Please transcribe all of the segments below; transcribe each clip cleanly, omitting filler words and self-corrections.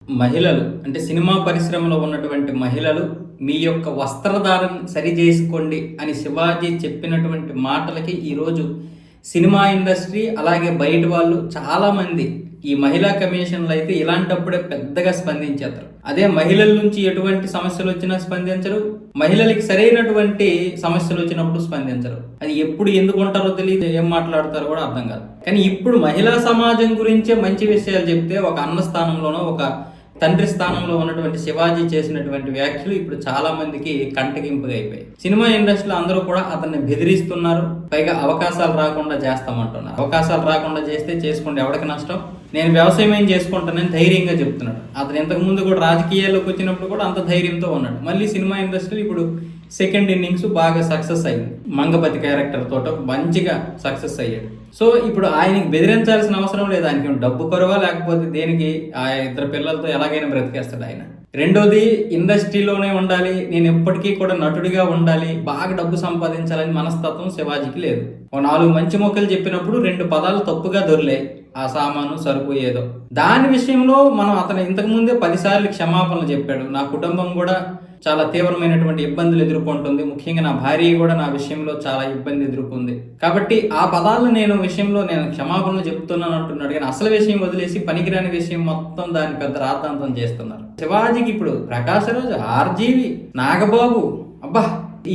మహిళలు అంటే సినిమా పరిశ్రమలో ఉన్నటువంటి మహిళలు మీ యొక్క వస్త్రధారణ సరి చేసుకోండి అని శివాజీ చెప్పినటువంటి మాటలకి ఈరోజు సినిమా ఇండస్ట్రీ అలాగే బయట వాళ్ళు చాలామంది ఈ మహిళా కమిషన్లు అయితే ఇలాంటప్పుడే పెద్దగా స్పందించేస్తారు. అదే మహిళల నుంచి ఎటువంటి సమస్యలు వచ్చినా స్పందించరు, మహిళలకి సరైనటువంటి సమస్యలు వచ్చినప్పుడు స్పందించరు. అది ఎప్పుడు ఎందుకు ఉంటారో తెలియదు, ఏం మాట్లాడతారో కూడా అర్థం కాదు. కానీ ఇప్పుడు మహిళా సమాజం గురించే మంచి విషయాలు చెప్తే ఒక అన్న స్థానంలోనో ఒక తండ్రి స్థానంలో ఉన్నటువంటి శివాజీ చేసినటువంటి వ్యాఖ్యలు ఇప్పుడు చాలా మందికి కంటగింపుగా అయిపోయాయి. సినిమా ఇండస్ట్రీలో అందరూ కూడా అతన్ని బెదిరిస్తున్నారు, పైగా అవకాశాలు రాకుండా చేస్తామంటున్నారు. అవకాశాలు రాకుండా చేస్తే చేసుకోండి, ఎవరికి నష్టం, నేను వ్యవసాయం ఏం చేసుకుంటానని ధైర్యంగా చెప్తున్నాడు. అతను ఇంతకు ముందు కూడా రాజకీయాల్లోకి వచ్చినప్పుడు కూడా అంత ధైర్యంతో ఉన్నాడు. మళ్ళీ సినిమా ఇండస్ట్రీ ఇప్పుడు సెకండ్ ఇన్నింగ్స్ బాగా సక్సెస్ అయింది. మంగపతి క్యారెక్టర్ తోట మంచిగా సక్సెస్ అయ్యాడు. సో ఇప్పుడు ఆయనకి బెదిరించాల్సిన అవసరం లేదు. ఆయనకి డబ్బు కొరవా లేకపోతే దేనికి ఆ ఇద్దరు పిల్లలతో ఎలాగైనా బ్రతికేస్తాడు ఆయన. రెండోది, ఇండస్ట్రీలోనే ఉండాలి, నేను ఎప్పటికీ కూడా నటుడిగా ఉండాలి, బాగా డబ్బు సంపాదించాలని మనస్తత్వం శివాజీకి లేదు. ఓ 4 మంచి మొక్కలు చెప్పినప్పుడు 2 పదాలు తప్పుగా దొరికాయి, ఆ సామాను సరుకు ఏదో. దాని విషయంలో మనం అతను ఇంతకు ముందే 10 సార్లు క్షమాపణలు చెప్పాడు. నా కుటుంబం కూడా చాలా తీవ్రమైనటువంటి ఇబ్బందులు ఎదుర్కొంటుంది, ముఖ్యంగా నా భార్య కూడా నా విషయంలో చాలా ఇబ్బంది ఎదుర్కొంది, కాబట్టి ఆ పదాలు నేను క్షమాపణలు చెప్తున్నాను అంటున్నాడు. కానీ అసలు విషయం వదిలేసి పనికిరాని విషయం మొత్తం దాన్ని పెద్ద రాద్ధాంతం చేస్తున్నారు. శివాజీకి ఇప్పుడు ప్రకాశరాజు, ఆర్జీవి, నాగబాబు, అబ్బా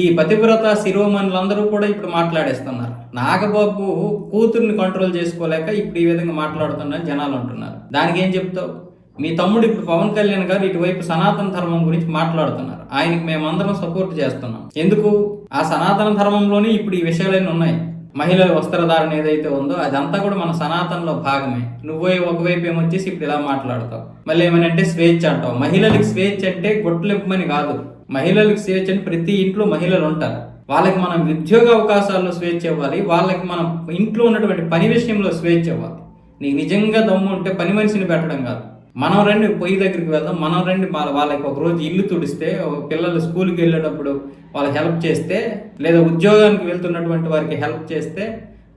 ఈ పతివ్రత శిరోమణులందరూ కూడా ఇప్పుడు మాట్లాడేస్తున్నారు. నాగబాబు కూతుర్ని కంట్రోల్ చేసుకోలేక ఇప్పుడు ఈ విధంగా మాట్లాడుతున్నారు జనాలు అంటున్నారు. దానికి ఏం చెప్తావు? మీ తమ్ముడు ఇప్పుడు పవన్ కళ్యాణ్ గారు ఇటువైపు సనాతన ధర్మం గురించి మాట్లాడుతున్నారు. ఆయనకి మేమందరం సపోర్ట్ చేస్తున్నాం. ఎందుకు? ఆ సనాతన ధర్మంలోనే ఇప్పుడు ఈ విషయాలన్నీ ఉన్నాయి. మహిళల వస్త్రధారణ ఏదైతే ఉందో అదంతా కూడా మన సనాతనలో భాగమే. నువ్వే ఒకవైపు ఏమొచ్చేసి ఇప్పుడు ఇలా మాట్లాడతావు. మళ్ళీ ఏమనంటే స్వేచ్ఛ అంటావు. మహిళలకు స్వేచ్ఛ అంటే గొట్లెప్పమని కాదు. మహిళలకు స్వేచ్ఛ అంటే ప్రతి ఇంట్లో మహిళలు ఉంటారు. వాళ్ళకి మనం ఉద్యోగ అవకాశాల్లో స్వేచ్ఛ ఇవ్వాలి, వాళ్ళకి మనం ఇంట్లో ఉన్నటువంటి పని విషయంలో స్వేచ్ఛ ఇవ్వాలి. నీకు నిజంగా దమ్ము ఉంటే పని మనిషిని పెట్టడం కాదు, మనం రండి పొయ్యి దగ్గరికి వెళ్దాం, మనం రండి వాళ్ళకి ఒక రోజు ఇల్లు తుడిస్తే, పిల్లలు స్కూల్కి వెళ్ళేటప్పుడు వాళ్ళకి హెల్ప్ చేస్తే, లేదా ఉద్యోగానికి వెళ్తున్నటువంటి వారికి హెల్ప్ చేస్తే,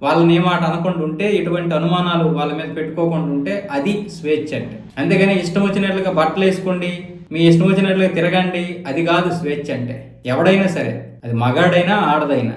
వాళ్ళని ఏమాట అనకుండా ఉంటే, ఎటువంటి అనుమానాలు వాళ్ళ మీద పెట్టుకోకుండా ఉంటే అది స్వేచ్ఛ అంటే. అంతేగాని ఇష్టం వచ్చినట్లుగా బట్టలు వేసుకోండి, మీ ఇష్టం వచ్చినట్లుగా తిరగండి, అది కాదు స్వేచ్ఛ అంటే. ఎవడైనా సరే, అది మగాడైనా ఆడదైనా.